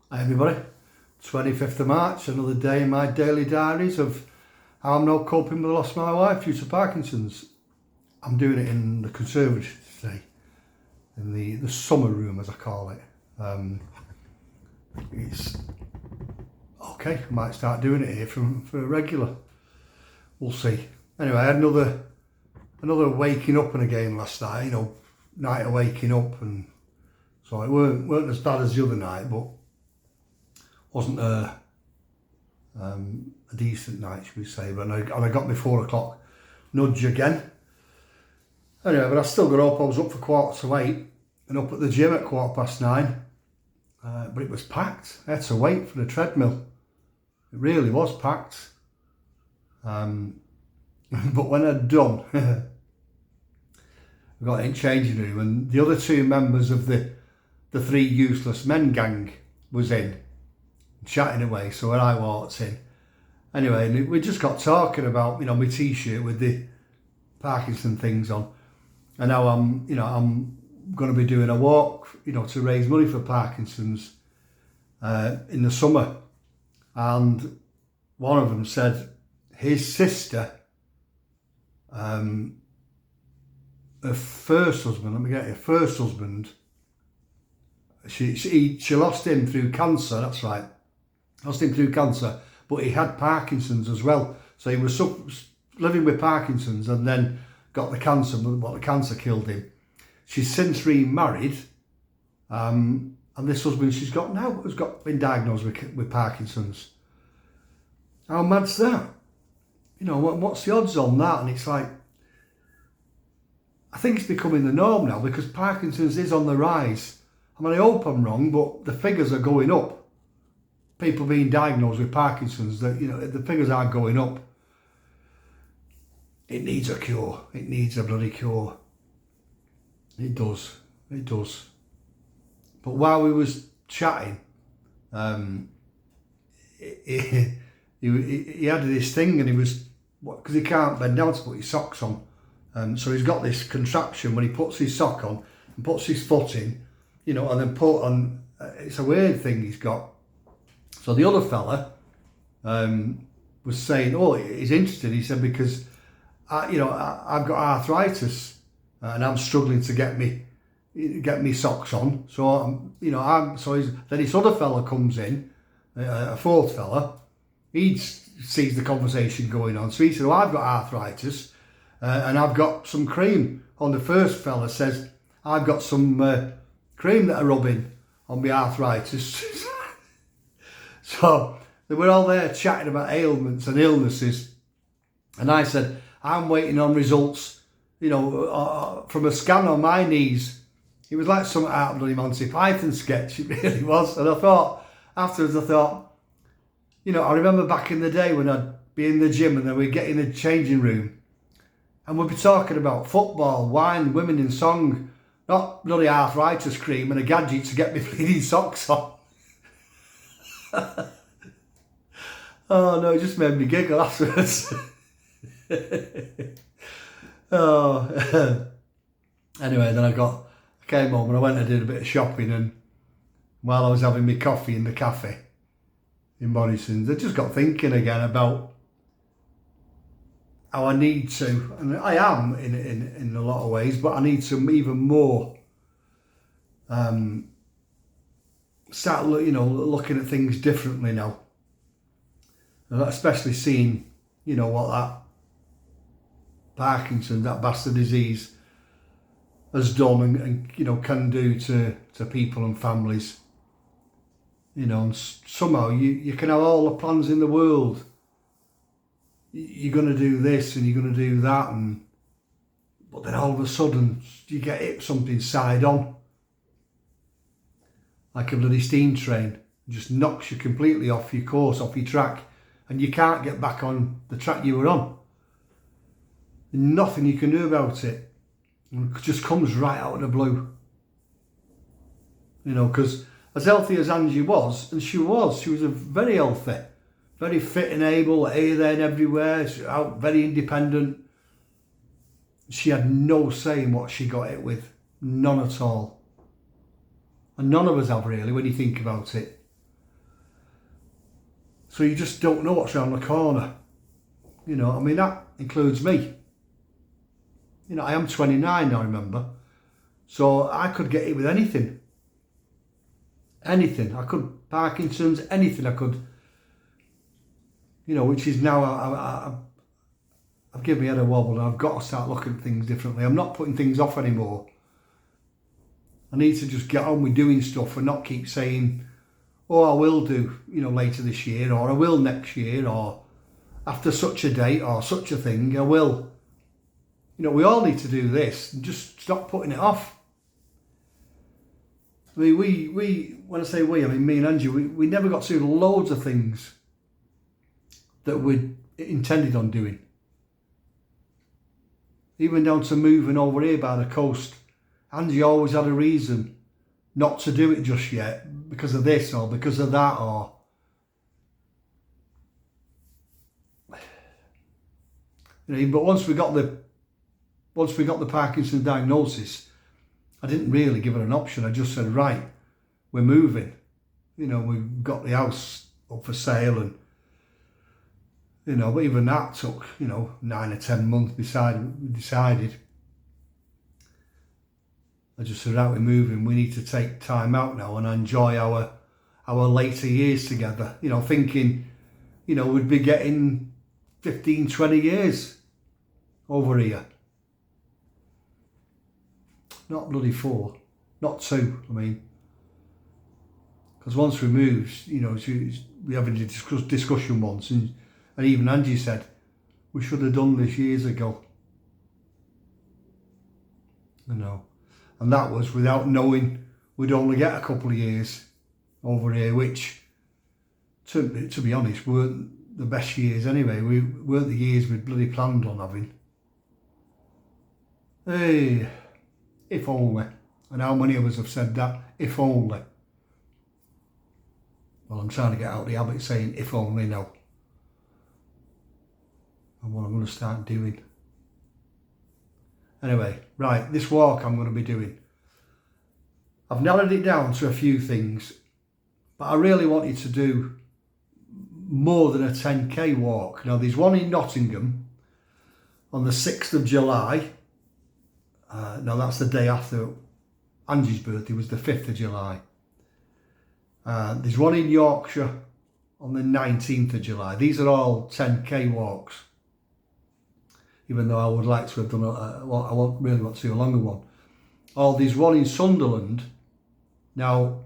Hi everybody, 25th of March, another day in my daily diaries of how I'm now coping with the loss of my wife due to Parkinson's. I'm doing it in the conservatory today, in the summer room as I call it. It's okay, I might start doing it here for regular, we'll see. Anyway, I had another waking up and again last night, night of waking up, and so it weren't as bad as the other night, but wasn't a decent night, should we say. But I got my 4 o'clock nudge again. Anyway, but I still got up. I was up for 7:15 and up at the gym at 9:15. But it was packed. I had to wait for the treadmill. It really was packed. But when I'd done, I got in changing room, and the other 2 members of the 3 useless men gang was in, chatting away. So when I walked in, anyway, we just got talking about, my t-shirt with the Parkinson things on, and now I'm going to be doing a walk, to raise money for Parkinson's in the summer. And one of them said his sister, her first husband, she lost him through cancer. That's right. Lost him through cancer, but he had Parkinson's as well. So he was living with Parkinson's and then got the cancer, but the cancer killed him. She's since remarried, and this husband she's got now has been diagnosed with Parkinson's. How mad's that? What's the odds on that? And it's like, I think it's becoming the norm now, because Parkinson's is on the rise. I mean, I hope I'm wrong, but the figures are going up. People being diagnosed with Parkinson's, the figures are going up. It needs a cure. It needs a bloody cure. It does. It does. But while we was chatting, he had this thing, and he was, because he can't bend down to put his socks on. So he's got this contraption when he puts his sock on and puts his foot in, and then put on, it's a weird thing he's got. So the other fella was saying, oh, he's interested. He said, because, I've got arthritis and I'm struggling to get me socks on. So, then this other fella comes in, a 4th fella. He sees the conversation going on. So he said, well, I've got arthritis and I've got some cream. On the first fella says, I've got some cream that I rub in on my arthritis. So they were all there chatting about ailments and illnesses. And I said, I'm waiting on results, from a scan on my knees. It was like something out of bloody Monty Python sketch. It really was. And I thought, afterwards, I remember back in the day when I'd be in the gym and then we'd get in the changing room and we'd be talking about football, wine, women in song, not bloody arthritis cream and a gadget to get me bleeding socks on. Oh no, it just made me giggle afterwards. Anyway, then I came home and I went and did a bit of shopping, and while I was having my coffee in the cafe in Morrison's, I just got thinking again about how I need to, and I am in a lot of ways, but I need to even more start looking at things differently now, especially seeing what that Parkinson, that bastard disease, has done and can do to people and families. And somehow you can have all the plans in the world. You're going to do this and you're going to do that, but then all of a sudden you get hit something side on, like a bloody steam train. It just knocks you completely off your course, off your track, and you can't get back on the track you were on. Nothing you can do about it. It just comes right out of the blue. Because as healthy as Angie was, and she was a very healthy, very fit and able, here, there and everywhere, she was out, very independent. She had no say in what she got hit with. None at all. And none of us have really, when you think about it. So you just don't know what's around the corner. You know, I mean, that includes me. You know, I am 29 now, remember. So I could get it with anything. Anything. I could, Parkinson's, anything I could. You know, which is now, I've given my head a wobble and I've got to start looking at things differently. I'm not putting things off anymore. I need to just get on with doing stuff and not keep saying, oh, I will do, you know, later this year, or I will next year, or after such a date, or such a thing, I will. You know, we all need to do this and just stop putting it off. I mean, we when I say we, I mean me and Angie, we never got to do loads of things that we intended on doing. Even down to moving over here by the coast. Angie always had a reason not to do it just yet, because of this or because of that, or you know. But once we got the Parkinson's diagnosis, I didn't really give her an option. I just said, right, we're moving. You know, we've got the house up for sale, and you know, but even that took, you know, 9 or 10 months. We decided. I just said, right, we're moving. We need to take time out now and enjoy our later years together. You know, thinking, you know, we'd be getting 15, 20 years over here. Not bloody 4, not 2, I mean. Because once we moved, you know, we having a discussion once, and even Angie said, we should have done this years ago. You know. And that was without knowing we'd only get a couple of years over here, which, to be honest, weren't the best years anyway. We weren't the years we'd bloody planned on having. Hey, if only. And how many of us have said that? If only. Well, I'm trying to get out of the habit of saying if only now. And what I'm going to start doing. Anyway, right, this walk I'm going to be doing. I've narrowed it down to a few things, but I really want you to do more than a 10k walk. Now, there's one in Nottingham on the 6th of July. Now, that's the day after Angie's birthday, was the 5th of July. There's one in Yorkshire on the 19th of July. These are all 10k walks. Even though I would like to have done I really want to do a longer one. There's one in Sunderland. Now,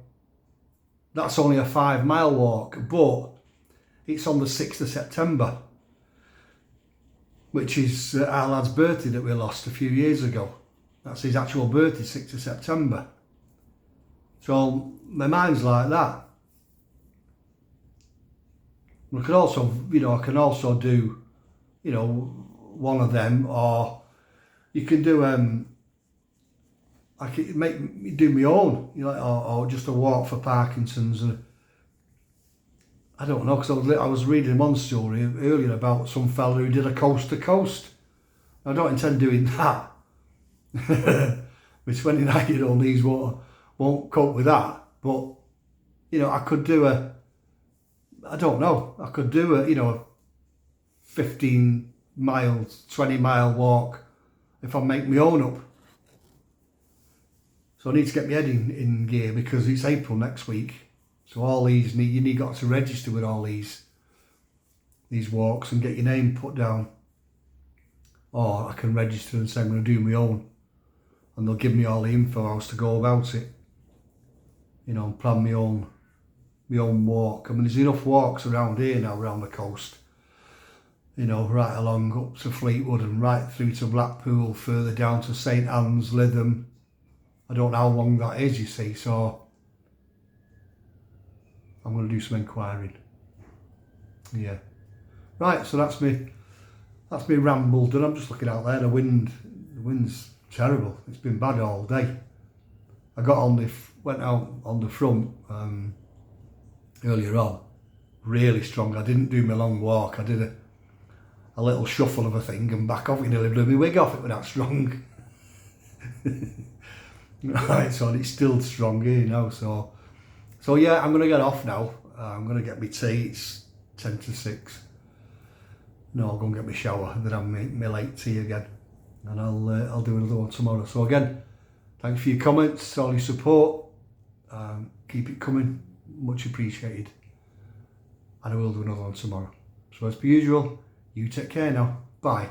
that's only a 5-mile walk, but it's on the 6th of September, which is our lad's birthday that we lost a few years ago. That's his actual birthday, 6th of September. So my mind's like that. I can also, you know, do, you know, one of them, or you can do I can do my own, you know, or just a walk for Parkinson's. And I don't know, because I was reading one story earlier about some fella who did a coast to coast. I don't intend doing that. My 29-year-old knees won't cope with that. But you know, I could do I could do a, you know, a 15 miles, 20-mile walk if I make my own up. So I need to get my head in gear, because it's April next week. So all these, you got to register with all these walks and get your name put down. Or I can register and say I'm going to do my own, and they'll give me all the info how to go about it. You know, and plan my own walk. I mean, there's enough walks around here now, around the coast. You know, right along up to Fleetwood and right through to Blackpool, further down to St Anne's, Lytham. I don't know how long that is, you see, so I'm going to do some inquiring. Yeah. Right, so that's me ramble done. I'm just looking out there. The wind's terrible. It's been bad all day. I went out on the front earlier on, really strong. I didn't do my long walk. I did a little shuffle of a thing and back off. It nearly blew my wig off. It was that strong. Right, so it's still strong here now. So yeah, I'm going to get off now. I'm going to get my tea. It's 10 to 6. No, I'll go and get my shower and then have my late tea again. And I'll do another one tomorrow. So again, thanks for your comments, all your support. Keep it coming, much appreciated. And I will do another one tomorrow. So as per usual, you take care now. Bye.